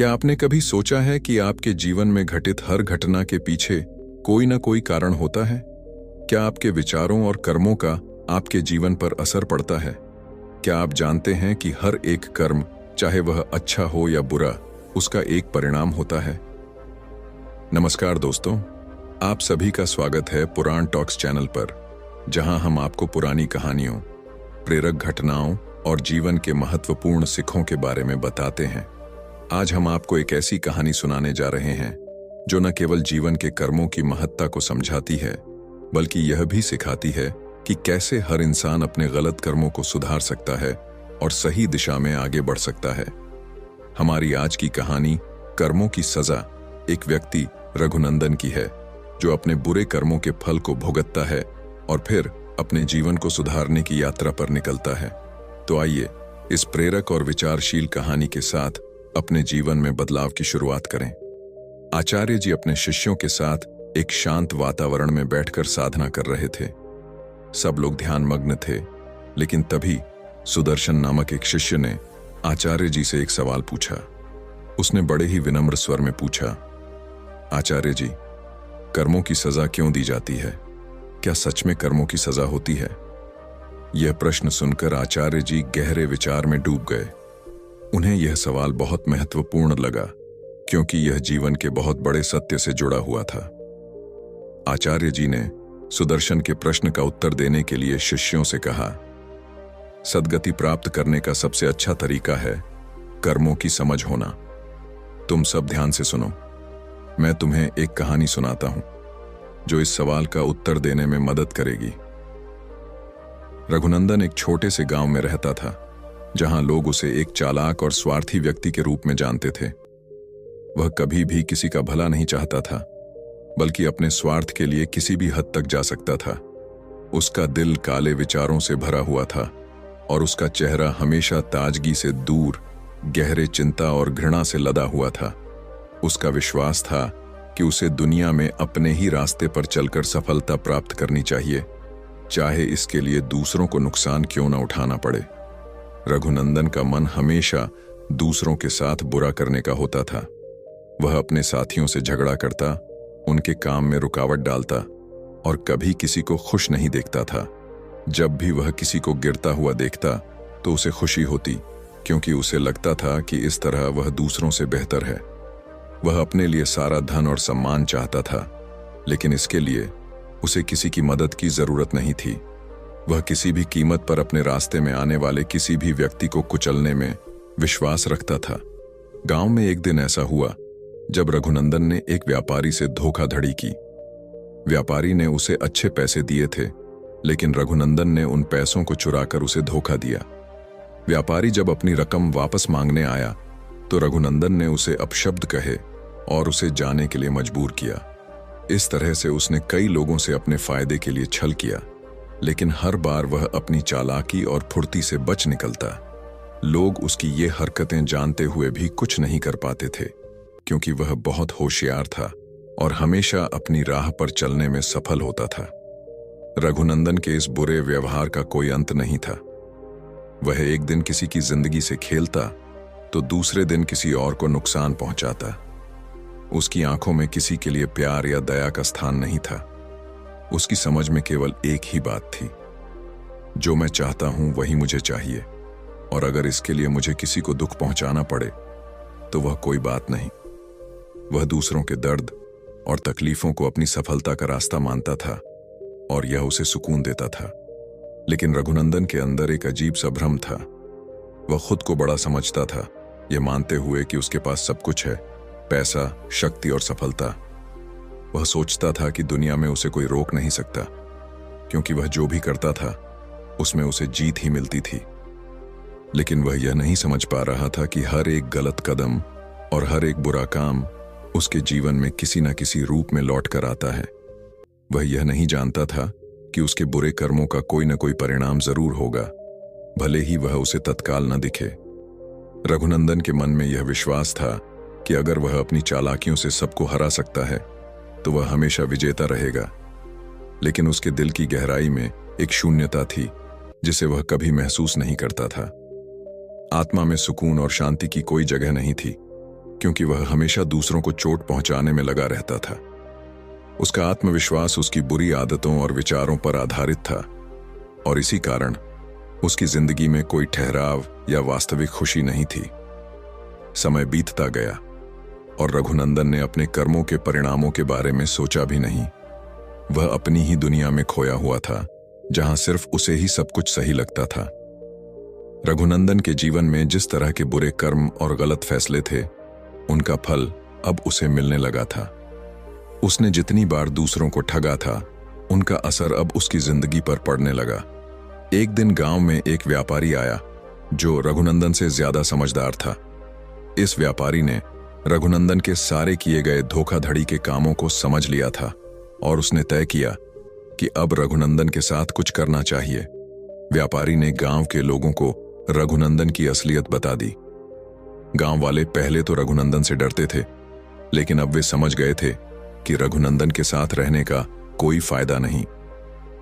क्या आपने कभी सोचा है कि आपके जीवन में घटित हर घटना के पीछे कोई ना कोई कारण होता है? क्या आपके विचारों और कर्मों का आपके जीवन पर असर पड़ता है? क्या आप जानते हैं कि हर एक कर्म, चाहे वह अच्छा हो या बुरा, उसका एक परिणाम होता है? नमस्कार दोस्तों, आप सभी का स्वागत है पुराण टॉक्स चैनल पर, जहां हम आपको पुरानी कहानियों, प्रेरक घटनाओं और जीवन के महत्वपूर्ण सिखों के बारे में बताते हैं। आज हम आपको एक ऐसी कहानी सुनाने जा रहे हैं जो न केवल जीवन के कर्मों की महत्ता को समझाती है, बल्कि यह भी सिखाती है कि कैसे हर इंसान अपने गलत कर्मों को सुधार सकता है और सही दिशा में आगे बढ़ सकता है। हमारी आज की कहानी कर्मों की सजा एक व्यक्ति रघुनंदन की है, जो अपने बुरे कर्मों के फल को भुगतता है और फिर अपने जीवन को सुधारने की यात्रा पर निकलता है। तो आइए इस प्रेरक और विचारशील कहानी के साथ अपने जीवन में बदलाव की शुरुआत करें। आचार्य जी अपने शिष्यों के साथ एक शांत वातावरण में बैठकर साधना कर रहे थे। सब लोग ध्यानमग्न थे, लेकिन तभी सुदर्शन नामक एक शिष्य ने आचार्य जी से एक सवाल पूछा। उसने बड़े ही विनम्र स्वर में पूछा, आचार्य जी, कर्मों की सजा क्यों दी जाती है? क्या सच में कर्मों की सजा होती है? यह प्रश्न सुनकर आचार्य जी गहरे विचार में डूब गए। उन्हें यह सवाल बहुत महत्वपूर्ण लगा, क्योंकि यह जीवन के बहुत बड़े सत्य से जुड़ा हुआ था। आचार्य जी ने सुदर्शन के प्रश्न का उत्तर देने के लिए शिष्यों से कहा, सद्गति प्राप्त करने का सबसे अच्छा तरीका है कर्मों की समझ होना। तुम सब ध्यान से सुनो। मैं तुम्हें एक कहानी सुनाता हूं जो इस सवाल का उत्तर देने में मदद करेगी। रघुनंदन एक छोटे से गांव में रहता था, जहां लोग उसे एक चालाक और स्वार्थी व्यक्ति के रूप में जानते थे। वह कभी भी किसी का भला नहीं चाहता था, बल्कि अपने स्वार्थ के लिए किसी भी हद तक जा सकता था। उसका दिल काले विचारों से भरा हुआ था और उसका चेहरा हमेशा ताजगी से दूर, गहरे चिंता और घृणा से लदा हुआ था। उसका विश्वास था कि उसे दुनिया में अपने ही रास्ते पर चलकर सफलता प्राप्त करनी चाहिए, चाहे इसके लिए दूसरों को नुकसान क्यों न उठाना पड़े। रघुनंदन का मन हमेशा दूसरों के साथ बुरा करने का होता था। वह अपने साथियों से झगड़ा करता, उनके काम में रुकावट डालता और कभी किसी को खुश नहीं देखता था। जब भी वह किसी को गिरता हुआ देखता तो उसे खुशी होती, क्योंकि उसे लगता था कि इस तरह वह दूसरों से बेहतर है। वह अपने लिए सारा धन और सम्मान चाहता था, लेकिन इसके लिए उसे किसी की मदद की जरूरत नहीं थी। वह किसी भी कीमत पर अपने रास्ते में आने वाले किसी भी व्यक्ति को कुचलने में विश्वास रखता था। गांव में एक दिन ऐसा हुआ जब रघुनंदन ने एक व्यापारी से धोखाधड़ी की। व्यापारी ने उसे अच्छे पैसे दिए थे, लेकिन रघुनंदन ने उन पैसों को चुराकर उसे धोखा दिया। व्यापारी जब अपनी रकम वापस मांगने आया तो रघुनंदन ने उसे अपशब्द कहे और उसे जाने के लिए मजबूर किया। इस तरह से उसने कई लोगों से अपने फायदे के लिए छल किया, लेकिन हर बार वह अपनी चालाकी और फुर्ती से बच निकलता। लोग उसकी ये हरकतें जानते हुए भी कुछ नहीं कर पाते थे, क्योंकि वह बहुत होशियार था और हमेशा अपनी राह पर चलने में सफल होता था। रघुनंदन के इस बुरे व्यवहार का कोई अंत नहीं था। वह एक दिन किसी की जिंदगी से खेलता तो दूसरे दिन किसी और को नुकसान पहुंचाता। उसकी आंखों में किसी के लिए प्यार या दया का स्थान नहीं था। उसकी समझ में केवल एक ही बात थी, जो मैं चाहता हूं वही मुझे चाहिए, और अगर इसके लिए मुझे किसी को दुख पहुंचाना पड़े तो वह कोई बात नहीं। वह दूसरों के दर्द और तकलीफों को अपनी सफलता का रास्ता मानता था और यह उसे सुकून देता था। लेकिन रघुनंदन के अंदर एक अजीब सा भ्रम था। वह खुद को बड़ा समझता था, यह मानते हुए कि उसके पास सब कुछ है, पैसा, शक्ति और सफलता। वह सोचता था कि दुनिया में उसे कोई रोक नहीं सकता, क्योंकि वह जो भी करता था उसमें उसे जीत ही मिलती थी। लेकिन वह यह नहीं समझ पा रहा था कि हर एक गलत कदम और हर एक बुरा काम उसके जीवन में किसी न किसी रूप में लौट कर आता है। वह यह नहीं जानता था कि उसके बुरे कर्मों का कोई न कोई परिणाम जरूर होगा, भले ही वह उसे तत्काल न दिखे। रघुनंदन के मन में यह विश्वास था कि अगर वह अपनी चालाकियों से सबको हरा सकता है तो वह हमेशा विजेता रहेगा। लेकिन उसके दिल की गहराई में एक शून्यता थी जिसे वह कभी महसूस नहीं करता था। आत्मा में सुकून और शांति की कोई जगह नहीं थी। क्योंकि वह हमेशा दूसरों को चोट पहुंचाने में लगा रहता था। उसका आत्मविश्वास उसकी बुरी आदतों और विचारों पर आधारित था, और इसी कारण उसकी जिंदगी में कोई ठहराव या वास्तविक खुशी नहीं थी। समय बीतता गया और रघुनंदन ने अपने कर्मों के परिणामों के बारे में सोचा भी नहीं। वह अपनी ही दुनिया में खोया हुआ था, जहां सिर्फ उसे ही सब कुछ सही लगता था। रघुनंदन के जीवन में जिस तरह के बुरे कर्म और गलत फैसले थे, उनका फल अब उसे मिलने लगा था। उसने जितनी बार दूसरों को ठगा था, उनका असर अब उसकी जिंदगी पर पड़ने लगा। एक दिन गांव में एक व्यापारी आया जो रघुनंदन से ज्यादा समझदार था। इस व्यापारी ने रघुनंदन के सारे किए गए धोखाधड़ी के कामों को समझ लिया था और उसने तय किया कि अब रघुनंदन के साथ कुछ करना चाहिए। व्यापारी ने गांव के लोगों को रघुनंदन की असलियत बता दी। गांव वाले पहले तो रघुनंदन से डरते थे, लेकिन अब वे समझ गए थे कि रघुनंदन के साथ रहने का कोई फायदा नहीं।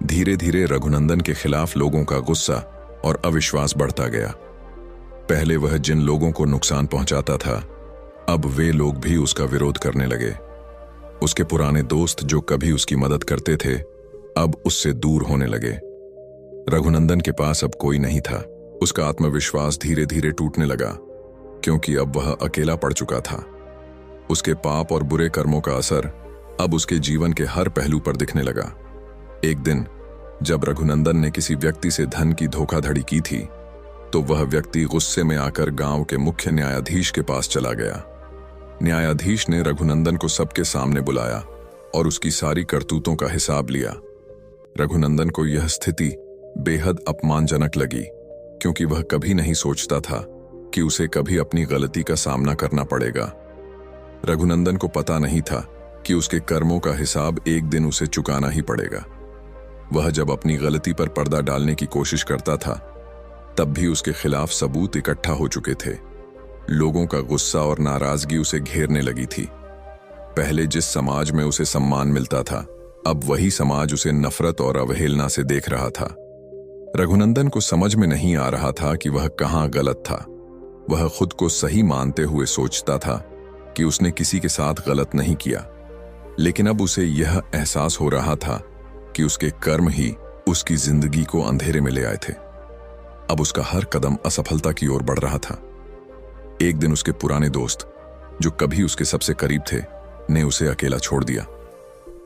धीरे धीरे रघुनंदन के खिलाफ लोगों का गुस्सा और अविश्वास बढ़ता गया। पहले वह जिन लोगों को नुकसान पहुंचाता था, अब वे लोग भी उसका विरोध करने लगे। उसके पुराने दोस्त जो कभी उसकी मदद करते थे, अब उससे दूर होने लगे। रघुनंदन के पास अब कोई नहीं था। उसका आत्मविश्वास धीरे धीरे टूटने लगा, क्योंकि अब वह अकेला पड़ चुका था। उसके पाप और बुरे कर्मों का असर अब उसके जीवन के हर पहलू पर दिखने लगा। एक दिन जब रघुनंदन ने किसी व्यक्ति से धन की धोखाधड़ी की थी, तो वह व्यक्ति गुस्से में आकर गांव के मुख्य न्यायाधीश के पास चला गया। न्यायाधीश ने रघुनंदन को सबके सामने बुलाया और उसकी सारी करतूतों का हिसाब लिया। रघुनंदन को यह स्थिति बेहद अपमानजनक लगी, क्योंकि वह कभी नहीं सोचता था कि उसे कभी अपनी गलती का सामना करना पड़ेगा। रघुनंदन को पता नहीं था कि उसके कर्मों का हिसाब एक दिन उसे चुकाना ही पड़ेगा। वह जब अपनी गलती पर पर्दा डालने की कोशिश करता था, तब भी उसके खिलाफ सबूत इकट्ठा हो चुके थे। लोगों का गुस्सा और नाराजगी उसे घेरने लगी थी। पहले जिस समाज में उसे सम्मान मिलता था, अब वही समाज उसे नफरत और अवहेलना से देख रहा था। रघुनंदन को समझ में नहीं आ रहा था कि वह कहाँ गलत था। वह खुद को सही मानते हुए सोचता था कि उसने किसी के साथ गलत नहीं किया, लेकिन अब उसे यह एहसास हो रहा था कि उसके कर्म ही उसकी जिंदगी को अंधेरे में ले आए थे। अब उसका हर कदम असफलता की ओर बढ़ रहा था। एक दिन उसके पुराने दोस्त, जो कभी उसके सबसे करीब थे, ने उसे अकेला छोड़ दिया।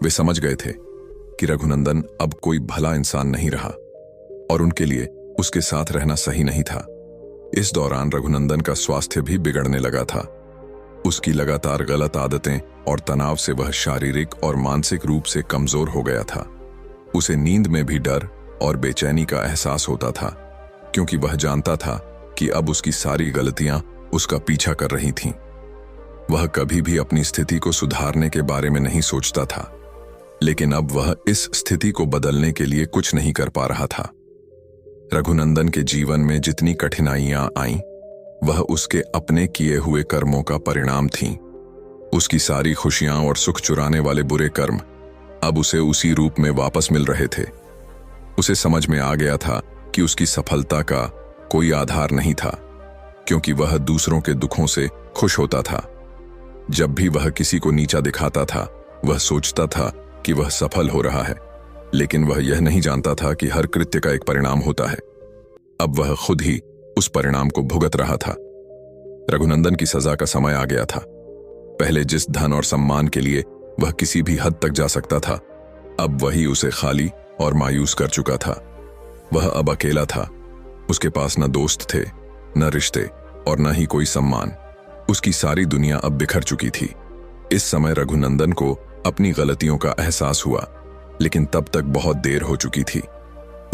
वे समझ गए थे कि रघुनंदन अब कोई भला इंसान नहीं रहा और उनके लिए उसके साथ रहना सही नहीं था। इस दौरान रघुनंदन का स्वास्थ्य भी बिगड़ने लगा था। उसकी लगातार गलत आदतें और तनाव से वह शारीरिक और मानसिक रूप से कमजोर हो गया था। उसे नींद में भी डर और बेचैनी का एहसास होता था, क्योंकि वह जानता था कि अब उसकी सारी गलतियां उसका पीछा कर रही थीं। वह कभी भी अपनी स्थिति को सुधारने के बारे में नहीं सोचता था, लेकिन अब वह इस स्थिति को बदलने के लिए कुछ नहीं कर पा रहा था। रघुनंदन के जीवन में जितनी कठिनाइयां आईं, वह उसके अपने किए हुए कर्मों का परिणाम थीं। उसकी सारी खुशियां और सुख चुराने वाले बुरे कर्म अब उसे उसी रूप में वापस मिल रहे थे। उसे समझ में आ गया था कि उसकी सफलता का कोई आधार नहीं था, क्योंकि वह दूसरों के दुखों से खुश होता था। जब भी वह किसी को नीचा दिखाता था, वह सोचता था कि वह सफल हो रहा है, लेकिन वह यह नहीं जानता था कि हर कृत्य का एक परिणाम होता है। अब वह खुद ही उस परिणाम को भुगत रहा था। रघुनंदन की सजा का समय आ गया था। पहले जिस धन और सम्मान के लिए वह किसी भी हद तक जा सकता था, अब वही उसे खाली और मायूस कर चुका था। वह अब अकेला था। उसके पास न दोस्त थे, न रिश्ते और न ही कोई सम्मान। उसकी सारी दुनिया अब बिखर चुकी थी। इस समय रघुनंदन को अपनी गलतियों का एहसास हुआ, लेकिन तब तक बहुत देर हो चुकी थी।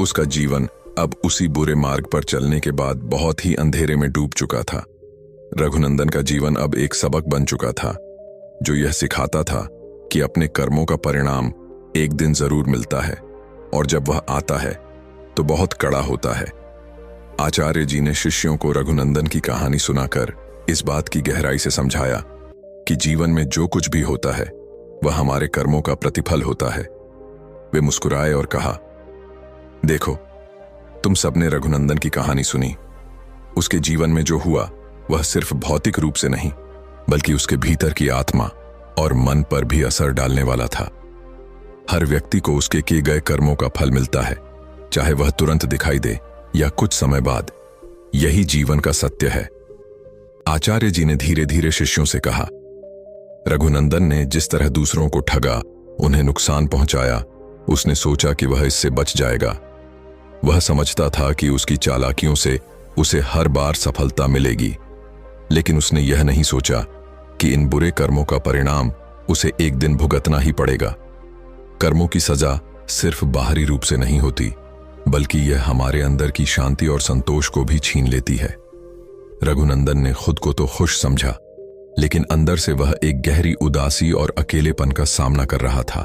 उसका जीवन अब उसी बुरे मार्ग पर चलने के बाद बहुत ही अंधेरे में डूब चुका था। रघुनंदन का जीवन अब एक सबक बन चुका था, जो यह सिखाता था कि अपने कर्मों का परिणाम एक दिन जरूर मिलता है, और जब वह आता है तो बहुत कड़ा होता है। आचार्य जी ने शिष्यों को रघुनंदन की कहानी सुनाकर इस बात की गहराई से समझाया कि जीवन में जो कुछ भी होता है, वह हमारे कर्मों का प्रतिफल होता है। वे मुस्कुराए और कहा, देखो, तुम सबने रघुनंदन की कहानी सुनी। उसके जीवन में जो हुआ वह सिर्फ भौतिक रूप से नहीं, बल्कि उसके भीतर की आत्मा और मन पर भी असर डालने वाला था। हर व्यक्ति को उसके किए गए कर्मों का फल मिलता है, चाहे वह तुरंत दिखाई दे या कुछ समय बाद। यही जीवन का सत्य है। आचार्य जी ने धीरे धीरे शिष्यों से कहा, रघुनंदन ने जिस तरह दूसरों को ठगा, उन्हें नुकसान पहुंचाया, उसने सोचा कि वह इससे बच जाएगा। वह समझता था कि उसकी चालाकियों से उसे हर बार सफलता मिलेगी, लेकिन उसने यह नहीं सोचा कि इन बुरे कर्मों का परिणाम उसे एक दिन भुगतना ही पड़ेगा। कर्मों की सजा सिर्फ बाहरी रूप से नहीं होती, बल्कि यह हमारे अंदर की शांति और संतोष को भी छीन लेती है। रघुनंदन ने खुद को तो खुश समझा, लेकिन अंदर से वह एक गहरी उदासी और अकेलेपन का सामना कर रहा था।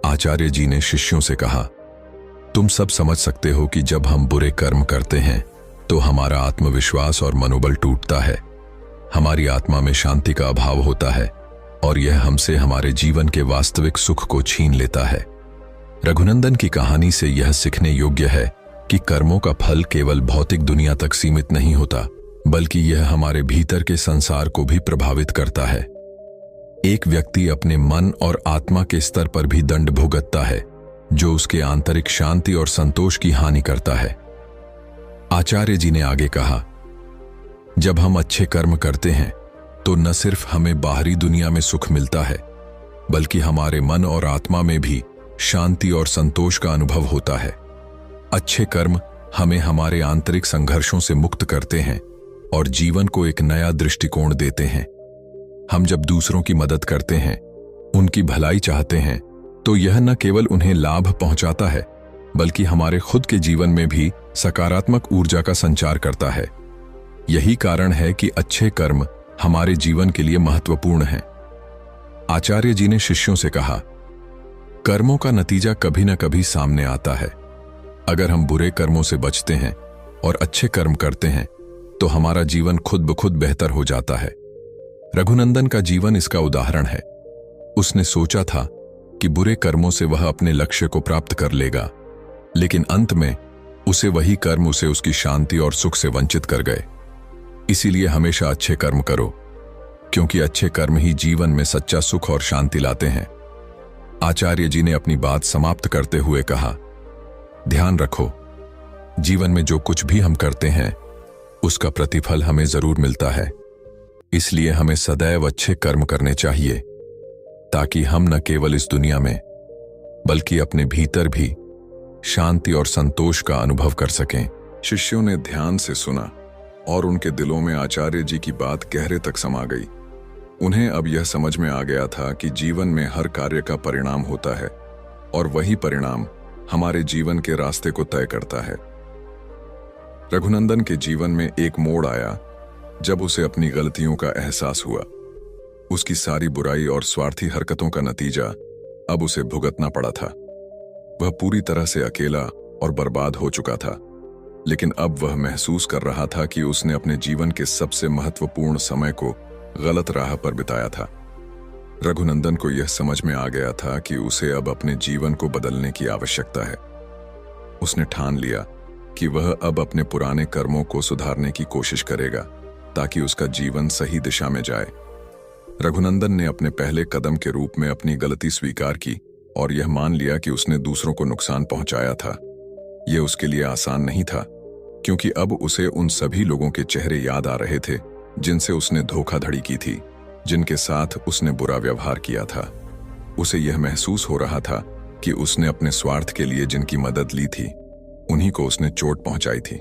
आचार्य जी ने शिष्यों से कहा, तुम सब समझ सकते हो कि जब हम बुरे कर्म करते हैं तो हमारा आत्मविश्वास और मनोबल टूटता है, हमारी आत्मा में शांति का अभाव होता है और यह हमसे हमारे जीवन के वास्तविक सुख को छीन लेता है। रघुनंदन की कहानी से यह सीखने योग्य है कि कर्मों का फल केवल भौतिक दुनिया तक सीमित नहीं होता, बल्कि यह हमारे भीतर के संसार को भी प्रभावित करता है। एक व्यक्ति अपने मन और आत्मा के स्तर पर भी दंड भुगतता है, जो उसके आंतरिक शांति और संतोष की हानि करता है। आचार्य जी ने आगे कहा, जब हम अच्छे कर्म करते हैं तो न सिर्फ हमें बाहरी दुनिया में सुख मिलता है, बल्कि हमारे मन और आत्मा में भी शांति और संतोष का अनुभव होता है। अच्छे कर्म हमें हमारे आंतरिक संघर्षों से मुक्त करते हैं और जीवन को एक नया दृष्टिकोण देते हैं। हम जब दूसरों की मदद करते हैं, उनकी भलाई चाहते हैं, तो यह न केवल उन्हें लाभ पहुंचाता है, बल्कि हमारे खुद के जीवन में भी सकारात्मक ऊर्जा का संचार करता है। यही कारण है कि अच्छे कर्म हमारे जीवन के लिए महत्वपूर्ण हैं। आचार्य जी ने शिष्यों से कहा, कर्मों का नतीजा कभी न कभी सामने आता है। अगर हम बुरे कर्मों से बचते हैं और अच्छे कर्म करते हैं तो हमारा जीवन खुद ब खुद बेहतर हो जाता है। रघुनंदन का जीवन इसका उदाहरण है। उसने सोचा था कि बुरे कर्मों से वह अपने लक्ष्य को प्राप्त कर लेगा, लेकिन अंत में उसे वही कर्म उसे उसकी शांति और सुख से वंचित कर गए। इसीलिए हमेशा अच्छे कर्म करो, क्योंकि अच्छे कर्म ही जीवन में सच्चा सुख और शांति लाते हैं। आचार्य जी ने अपनी बात समाप्त करते हुए कहा, ध्यान रखो, जीवन में जो कुछ भी हम करते हैं उसका प्रतिफल हमें जरूर मिलता है। इसलिए हमें सदैव अच्छे कर्म करने चाहिए, ताकि हम न केवल इस दुनिया में बल्कि अपने भीतर भी शांति और संतोष का अनुभव कर सकें। शिष्यों ने ध्यान से सुना और उनके दिलों में आचार्य जी की बात गहरे तक समा गई। उन्हें अब यह समझ में आ गया था कि जीवन में हर कार्य का परिणाम होता है और वही परिणाम हमारे जीवन के रास्ते को तय करता है। रघुनंदन के जीवन में एक मोड़ आया जब उसे अपनी गलतियों का एहसास हुआ। उसकी सारी बुराई और स्वार्थी हरकतों का नतीजा अब उसे भुगतना पड़ा था। वह पूरी तरह से अकेला और बर्बाद हो चुका था, लेकिन अब वह महसूस कर रहा था कि उसने अपने जीवन के सबसे महत्वपूर्ण समय को गलत राह पर बिताया था। रघुनंदन को यह समझ में आ गया था कि उसे अब अपने जीवन को बदलने की आवश्यकता है। उसने ठान लिया कि वह अब अपने पुराने कर्मों को सुधारने की कोशिश करेगा, ताकि उसका जीवन सही दिशा में जाए। रघुनंदन ने अपने पहले कदम के रूप में अपनी गलती स्वीकार की और यह मान लिया कि उसने दूसरों को नुकसान पहुंचाया था। यह उसके लिए आसान नहीं था, क्योंकि अब उसे उन सभी लोगों के चेहरे याद आ रहे थे जिनसे उसने धोखाधड़ी की थी, जिनके साथ उसने बुरा व्यवहार किया था। उसे यह महसूस हो रहा था कि उसने अपने स्वार्थ के लिए जिनकी मदद ली थी, उन्हीं को उसने चोट पहुंचाई थी।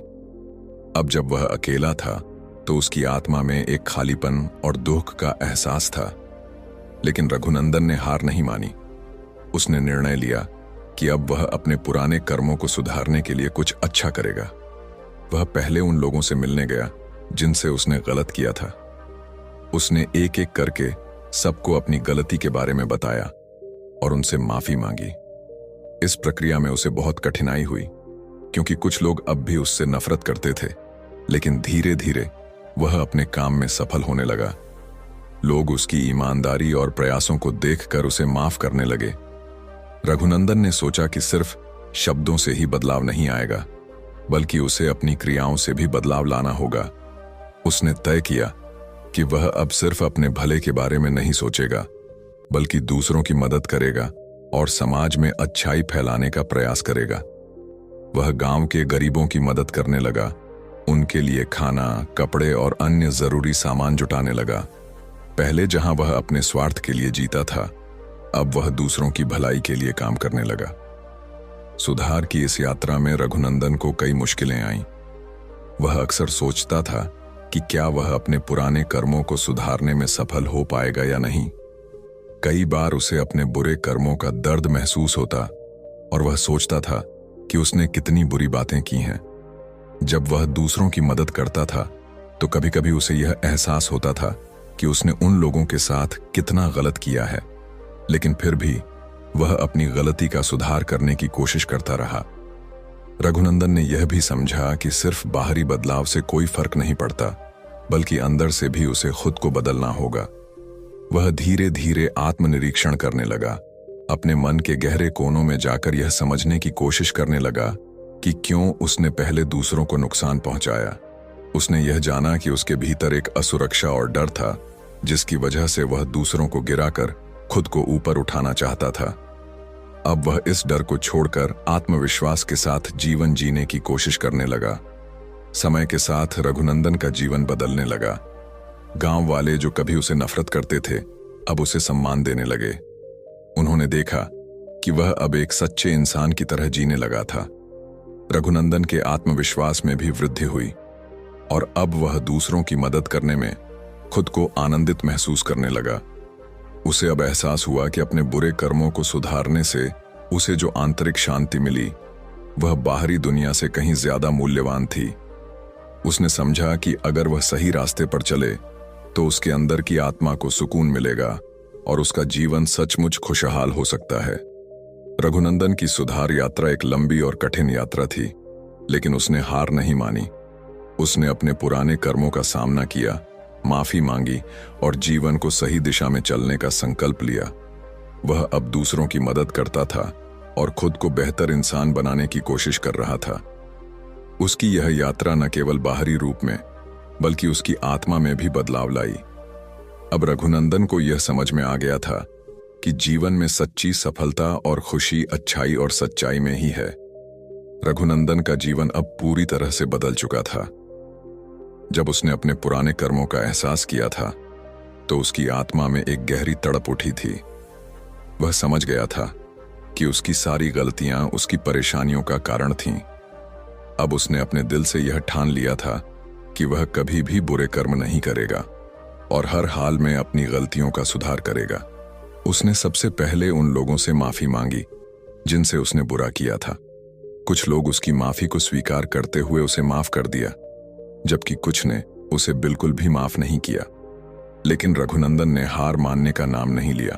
अब जब वह अकेला था तो उसकी आत्मा में एक खालीपन और दुख का एहसास था। लेकिन रघुनंदन ने हार नहीं मानी। उसने निर्णय लिया कि अब वह अपने पुराने कर्मों को सुधारने के लिए कुछ अच्छा करेगा। वह पहले उन लोगों से मिलने गया जिनसे उसने गलत किया था। उसने एक एक करके सबको अपनी गलती के बारे में बताया और उनसे माफी मांगी। इस प्रक्रिया में उसे बहुत कठिनाई हुई, क्योंकि कुछ लोग अब भी उससे नफरत करते थे, लेकिन धीरे धीरे वह अपने काम में सफल होने लगा। लोग उसकी ईमानदारी और प्रयासों को देखकर उसे माफ करने लगे। रघुनंदन ने सोचा कि सिर्फ शब्दों से ही बदलाव नहीं आएगा, बल्कि उसे अपनी क्रियाओं से भी बदलाव लाना होगा। उसने तय किया कि वह अब सिर्फ अपने भले के बारे में नहीं सोचेगा, बल्कि दूसरों की मदद करेगा और समाज में अच्छाई फैलाने का प्रयास करेगा। वह गांव के गरीबों की मदद करने लगा, उनके लिए खाना, कपड़े और अन्य जरूरी सामान जुटाने लगा। पहले जहां वह अपने स्वार्थ के लिए जीता था, अब वह दूसरों की भलाई के लिए काम करने लगा। सुधार की इस यात्रा में रघुनंदन को कई मुश्किलें आईं। वह अक्सर सोचता था कि क्या वह अपने पुराने कर्मों को सुधारने में सफल हो पाएगा या नहीं। कई बार उसे अपने बुरे कर्मों का दर्द महसूस होता और वह सोचता था कि उसने कितनी बुरी बातें की हैं। जब वह दूसरों की मदद करता था तो कभी कभी उसे यह एहसास होता था कि उसने उन लोगों के साथ कितना गलत किया है, लेकिन फिर भी वह अपनी गलती का सुधार करने की कोशिश करता रहा। रघुनंदन ने यह भी समझा कि सिर्फ बाहरी बदलाव से कोई फर्क नहीं पड़ता, बल्कि अंदर से भी उसे खुद को बदलना होगा। वह धीरे धीरे आत्मनिरीक्षण करने लगा, अपने मन के गहरे कोनों में जाकर यह समझने की कोशिश करने लगा कि क्यों उसने पहले दूसरों को नुकसान पहुंचाया। उसने यह जाना कि उसके भीतर एक असुरक्षा और डर था, जिसकी वजह से वह दूसरों को गिराकर खुद को ऊपर उठाना चाहता था। अब वह इस डर को छोड़कर आत्मविश्वास के साथ जीवन जीने की कोशिश करने लगा। समय के साथ रघुनंदन का जीवन बदलने लगा। गांव वाले जो कभी उसे नफरत करते थे, अब उसे सम्मान देने लगे। उन्होंने देखा कि वह अब एक सच्चे इंसान की तरह जीने लगा था। रघुनंदन के आत्मविश्वास में भी वृद्धि हुई और अब वह दूसरों की मदद करने में खुद को आनंदित महसूस करने लगा। उसे अब एहसास हुआ कि अपने बुरे कर्मों को सुधारने से उसे जो आंतरिक शांति मिली, वह बाहरी दुनिया से कहीं ज्यादा मूल्यवान थी। उसने समझा कि अगर वह सही रास्ते पर चले तो उसके अंदर की आत्मा को सुकून मिलेगा और उसका जीवन सचमुच खुशहाल हो सकता है। रघुनंदन की सुधार यात्रा एक लंबी और कठिन यात्रा थी, लेकिन उसने हार नहीं मानी। उसने अपने पुराने कर्मों का सामना किया, माफी मांगी और जीवन को सही दिशा में चलने का संकल्प लिया। वह अब दूसरों की मदद करता था और खुद को बेहतर इंसान बनाने की कोशिश कर रहा था। उसकी यह यात्रा न केवल बाहरी रूप में, बल्कि उसकी आत्मा में भी बदलाव लाई। अब रघुनंदन को यह समझ में आ गया था कि जीवन में सच्ची सफलता और खुशी अच्छाई और सच्चाई में ही है। रघुनंदन का जीवन अब पूरी तरह से बदल चुका था। जब उसने अपने पुराने कर्मों का एहसास किया था तो उसकी आत्मा में एक गहरी तड़प उठी थी। वह समझ गया था कि उसकी सारी गलतियां उसकी परेशानियों का कारण थीं। अब उसने अपने दिल से यह ठान लिया था कि वह कभी भी बुरे कर्म नहीं करेगा और हर हाल में अपनी गलतियों का सुधार करेगा। उसने सबसे पहले उन लोगों से माफी मांगी जिनसे उसने बुरा किया था। कुछ लोग उसकी माफी को स्वीकार करते हुए उसे माफ कर दिया, जबकि कुछ ने उसे बिल्कुल भी माफ नहीं किया। लेकिन रघुनंदन ने हार मानने का नाम नहीं लिया।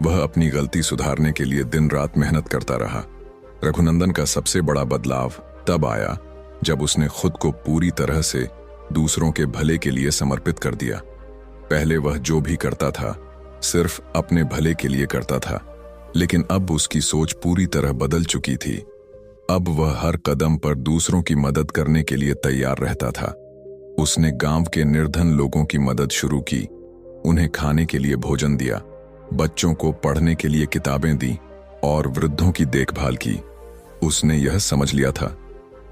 वह अपनी गलती सुधारने के लिए दिन रात मेहनत करता रहा। रघुनंदन का सबसे बड़ा बदलाव तब आया जब उसने खुद को पूरी तरह से दूसरों के भले के लिए समर्पित कर दिया। पहले वह जो भी करता था सिर्फ अपने भले के लिए करता था, लेकिन अब उसकी सोच पूरी तरह बदल चुकी थी। अब वह हर कदम पर दूसरों की मदद करने के लिए तैयार रहता था। उसने गांव के निर्धन लोगों की मदद शुरू की, उन्हें खाने के लिए भोजन दिया, बच्चों को पढ़ने के लिए किताबें दी और वृद्धों की देखभाल की। उसने यह समझ लिया था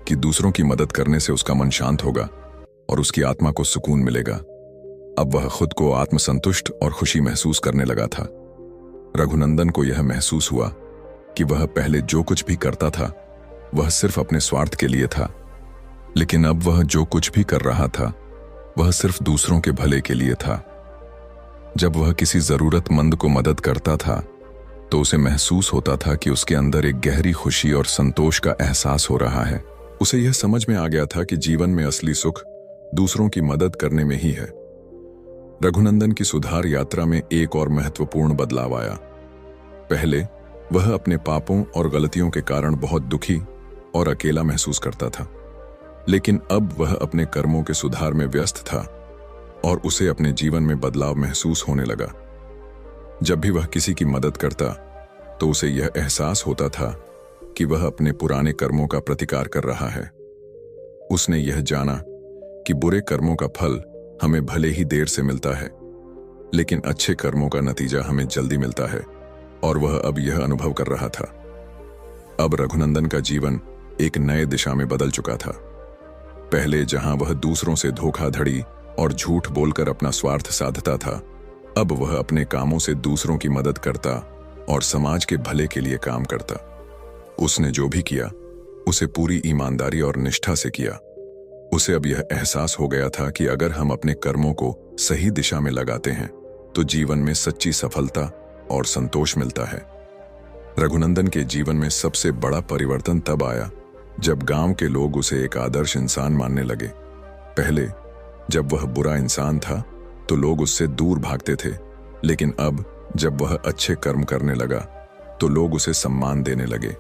कि दूसरों की मदद करने से उसका मन शांत होगा और उसकी आत्मा को सुकून मिलेगा। अब वह खुद को आत्मसंतुष्ट और खुशी महसूस करने लगा था। रघुनंदन को यह महसूस हुआ कि वह पहले जो कुछ भी करता था वह सिर्फ अपने स्वार्थ के लिए था, लेकिन अब वह जो कुछ भी कर रहा था वह सिर्फ दूसरों के भले के लिए था। जब वह किसी जरूरतमंद को मदद करता था तो उसे महसूस होता था कि उसके अंदर एक गहरी खुशी और संतोष का एहसास हो रहा है। उसे यह समझ में आ गया था कि जीवन में असली सुख दूसरों की मदद करने में ही है। रघुनंदन की सुधार यात्रा में एक और महत्वपूर्ण बदलाव आया। पहले वह अपने पापों और गलतियों के कारण बहुत दुखी और अकेला महसूस करता था, लेकिन अब वह अपने कर्मों के सुधार में व्यस्त था और उसे अपने जीवन में बदलाव महसूस होने लगा। जब भी वह किसी की मदद करता तो उसे यह एहसास होता था कि वह अपने पुराने कर्मों का प्रतिकार कर रहा है। उसने यह जाना कि बुरे कर्मों का फल हमें भले ही देर से मिलता है, लेकिन अच्छे कर्मों का नतीजा हमें जल्दी मिलता है, और वह अब यह अनुभव कर रहा था। अब रघुनंदन का जीवन एक नए दिशा में बदल चुका था। पहले जहां वह दूसरों से धोखाधड़ी और झूठ बोलकर अपना स्वार्थ साधता था, अब वह अपने कामों से दूसरों की मदद करता और समाज के भले के लिए काम करता। उसने जो भी किया उसे पूरी ईमानदारी और निष्ठा से किया। उसे अब यह एहसास हो गया था कि अगर हम अपने कर्मों को सही दिशा में लगाते हैं तो जीवन में सच्ची सफलता और संतोष मिलता है। रघुनंदन के जीवन में सबसे बड़ा परिवर्तन तब आया जब गांव के लोग उसे एक आदर्श इंसान मानने लगे। पहले जब वह बुरा इंसान था तो लोग उससे दूर भागते थे, लेकिन अब जब वह अच्छे कर्म करने लगा तो लोग उसे सम्मान देने लगे।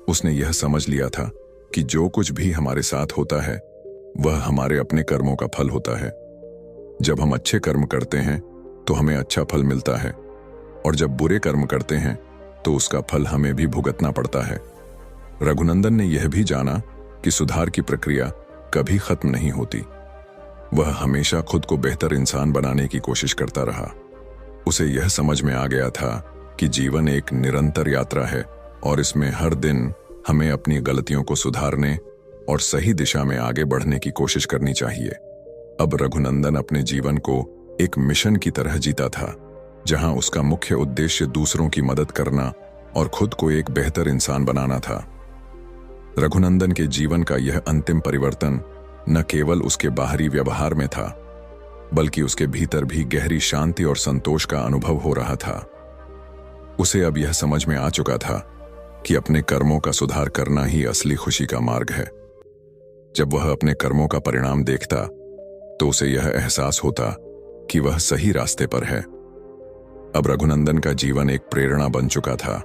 उसने यह समझ लिया था कि जो कुछ भी हमारे साथ होता है वह हमारे अपने कर्मों का फल होता है। जब हम अच्छे कर्म करते हैं तो हमें अच्छा फल मिलता है, और जब बुरे कर्म करते हैं तो उसका फल हमें भी भुगतना पड़ता है। रघुनंदन ने यह भी जाना कि सुधार की प्रक्रिया कभी खत्म नहीं होती। वह हमेशा खुद को बेहतर इंसान बनाने की कोशिश करता रहा। उसे यह समझ में आ गया था कि जीवन एक निरंतर यात्रा है और इसमें हर दिन हमें अपनी गलतियों को सुधारने और सही दिशा में आगे बढ़ने की कोशिश करनी चाहिए। अब रघुनंदन अपने जीवन को एक मिशन की तरह जीता था, जहां उसका मुख्य उद्देश्य दूसरों की मदद करना और खुद को एक बेहतर इंसान बनाना था। रघुनंदन के जीवन का यह अंतिम परिवर्तन न केवल उसके बाहरी व्यवहार में था, बल्कि उसके भीतर भी गहरी शांति और संतोष का अनुभव हो रहा था। उसे अब यह समझ में आ चुका था कि अपने कर्मों का सुधार करना ही असली खुशी का मार्ग है। जब वह अपने कर्मों का परिणाम देखता तो उसे यह एहसास होता कि वह सही रास्ते पर है। अब रघुनंदन का जीवन एक प्रेरणा बन चुका था,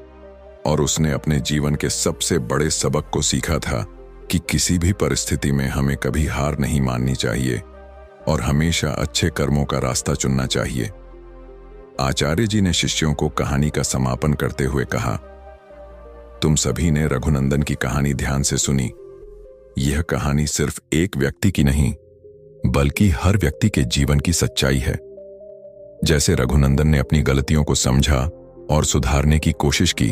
और उसने अपने जीवन के सबसे बड़े सबक को सीखा था कि किसी भी परिस्थिति में हमें कभी हार नहीं माननी चाहिए और हमेशा अच्छे कर्मों का रास्ता चुनना चाहिए। आचार्य जी ने शिष्यों को कहानी का समापन करते हुए कहा, तुम सभी ने रघुनंदन की कहानी ध्यान से सुनी। यह कहानी सिर्फ एक व्यक्ति की नहीं, बल्कि हर व्यक्ति के जीवन की सच्चाई है। जैसे रघुनंदन ने अपनी गलतियों को समझा और सुधारने की कोशिश की,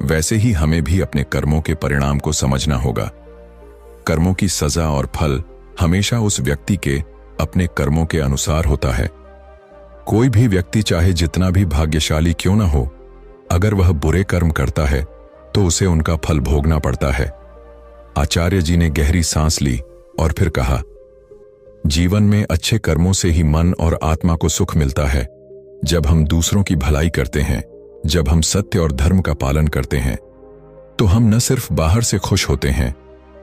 वैसे ही हमें भी अपने कर्मों के परिणाम को समझना होगा। कर्मों की सजा और फल हमेशा उस व्यक्ति के अपने कर्मों के अनुसार होता है। कोई भी व्यक्ति चाहे जितना भी भाग्यशाली क्यों न हो, अगर वह बुरे कर्म करता है तो उसे उनका फल भोगना पड़ता है। आचार्य जी ने गहरी सांस ली और फिर कहा, जीवन में अच्छे कर्मों से ही मन और आत्मा को सुख मिलता है। जब हम दूसरों की भलाई करते हैं, जब हम सत्य और धर्म का पालन करते हैं, तो हम न सिर्फ बाहर से खुश होते हैं,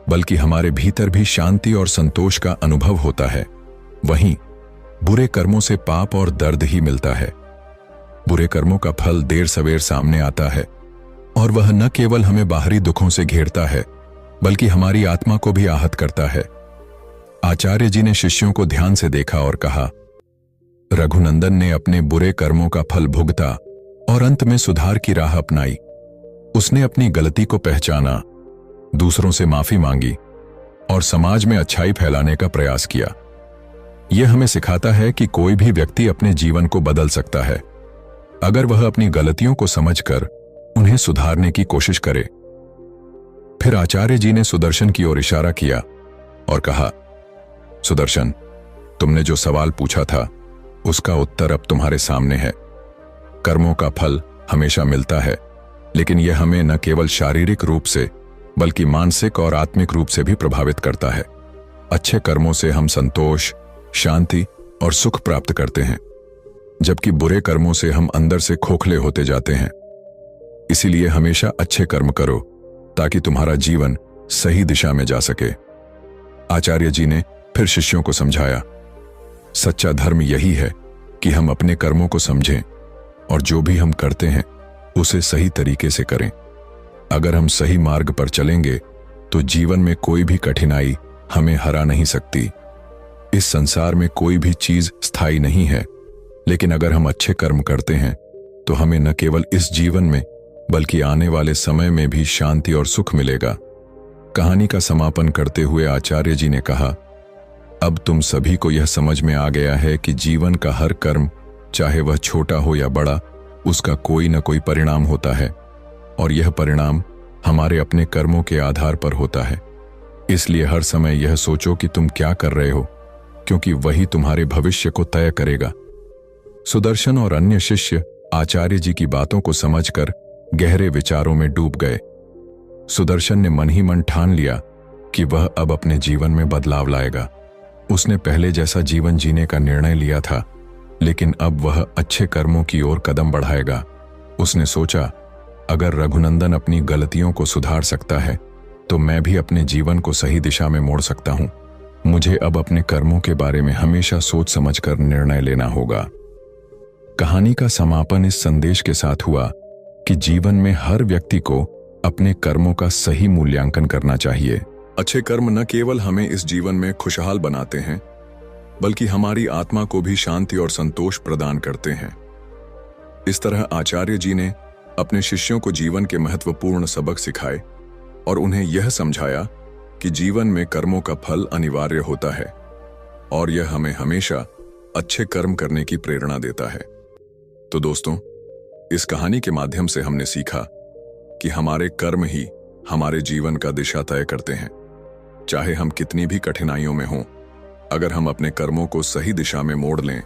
बल्कि हमारे भीतर भी शांति और संतोष का अनुभव होता है। वहीं बुरे कर्मों से पाप और दर्द ही मिलता है। बुरे कर्मों का फल देर सवेर सामने आता है, और वह न केवल हमें बाहरी दुखों से घेरता है, बल्कि हमारी आत्मा को भी आहत करता है। आचार्य जी ने शिष्यों को ध्यान से देखा और कहा, रघुनंदन ने अपने बुरे कर्मों का फल भुगता और अंत में सुधार की राह अपनाई। उसने अपनी गलती को पहचाना, दूसरों से माफी मांगी और समाज में अच्छाई फैलाने का प्रयास किया। यह हमें सिखाता है कि कोई भी व्यक्ति अपने जीवन को बदल सकता है, अगर वह अपनी गलतियों को समझकर उन्हें सुधारने की कोशिश करे। फिर आचार्य जी ने सुदर्शन की ओर इशारा किया और कहा, सुदर्शन, तुमने जो सवाल पूछा था उसका उत्तर अब तुम्हारे सामने है। कर्मों का फल हमेशा मिलता है, लेकिन यह हमें न केवल शारीरिक रूप से बल्कि मानसिक और आत्मिक रूप से भी प्रभावित करता है। अच्छे कर्मों से हम संतोष, शांति और सुख प्राप्त करते हैं, जबकि बुरे कर्मों से हम अंदर से खोखले होते जाते हैं। इसीलिए हमेशा अच्छे कर्म करो ताकि तुम्हारा जीवन सही दिशा में जा सके। आचार्य जी ने फिर शिष्यों को समझाया, सच्चा धर्म यही है कि हम अपने कर्मों को समझें और जो भी हम करते हैं उसे सही तरीके से करें। अगर हम सही मार्ग पर चलेंगे तो जीवन में कोई भी कठिनाई हमें हरा नहीं सकती। इस संसार में कोई भी चीज स्थायी नहीं है, लेकिन अगर हम अच्छे कर्म करते हैं तो हमें न केवल इस जीवन में बल्कि आने वाले समय में भी शांति और सुख मिलेगा। कहानी का समापन करते हुए आचार्य जी ने कहा, अब तुम सभी को यह समझ में आ गया है कि जीवन का हर कर्म, चाहे वह छोटा हो या बड़ा, उसका कोई न कोई परिणाम होता है और यह परिणाम हमारे अपने कर्मों के आधार पर होता है। इसलिए हर समय यह सोचो कि तुम क्या कर रहे हो, क्योंकि वही तुम्हारे भविष्य को तय करेगा। सुदर्शन और अन्य शिष्य आचार्य जी की बातों को समझकर गहरे विचारों में डूब गए। सुदर्शन ने मन ही मन ठान लिया कि वह अब अपने जीवन में बदलाव लाएगा। उसने पहले जैसा जीवन जीने का निर्णय लिया था, लेकिन अब वह अच्छे कर्मों की ओर कदम बढ़ाएगा। उसने सोचा, अगर रघुनंदन अपनी गलतियों को सुधार सकता है तो मैं भी अपने जीवन को सही दिशा में मोड़ सकता हूं। मुझे अब अपने कर्मों के बारे में हमेशा सोच समझकर निर्णय लेना होगा। कहानी का समापन इस संदेश के साथ हुआ कि जीवन में हर व्यक्ति को अपने कर्मों का सही मूल्यांकन करना चाहिए। अच्छे कर्म न केवल हमें इस जीवन में खुशहाल बनाते हैं, बल्कि हमारी आत्मा को भी शांति और संतोष प्रदान करते हैं। इस तरह आचार्य जी ने अपने शिष्यों को जीवन के महत्वपूर्ण सबक सिखाए और उन्हें यह समझाया कि जीवन में कर्मों का फल अनिवार्य होता है और यह हमें हमेशा अच्छे कर्म करने की प्रेरणा देता है। तो दोस्तों, इस कहानी के माध्यम से हमने सीखा कि हमारे कर्म ही हमारे जीवन का दिशा तय करते हैं। चाहे हम कितनी भी कठिनाइयों में हों, अगर हम अपने कर्मों को सही दिशा में मोड़ लें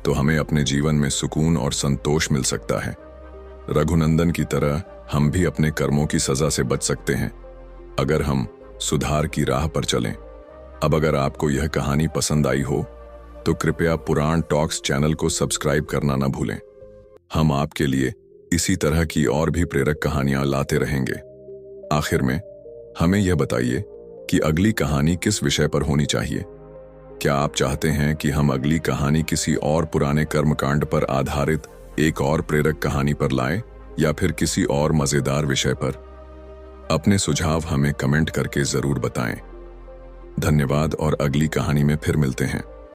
तो हमें अपने जीवन में सुकून और संतोष मिल सकता है। रघुनंदन की तरह हम भी अपने कर्मों की सजा से बच सकते हैं अगर हम सुधार की राह पर चलें। अब अगर आपको यह कहानी पसंद आई हो तो कृपया पुराण टॉक्स चैनल को सब्सक्राइब करना न भूलें। हम आपके लिए इसी तरह की और भी प्रेरक कहानियां लाते रहेंगे। आखिर में हमें यह बताइए कि अगली कहानी किस विषय पर होनी चाहिए। क्या आप चाहते हैं कि हम अगली कहानी किसी और पुराने कर्मकांड पर आधारित एक और प्रेरक कहानी पर लाएं, या फिर किसी और मजेदार विषय पर? अपने सुझाव हमें कमेंट करके जरूर बताएं। धन्यवाद और अगली कहानी में फिर मिलते हैं।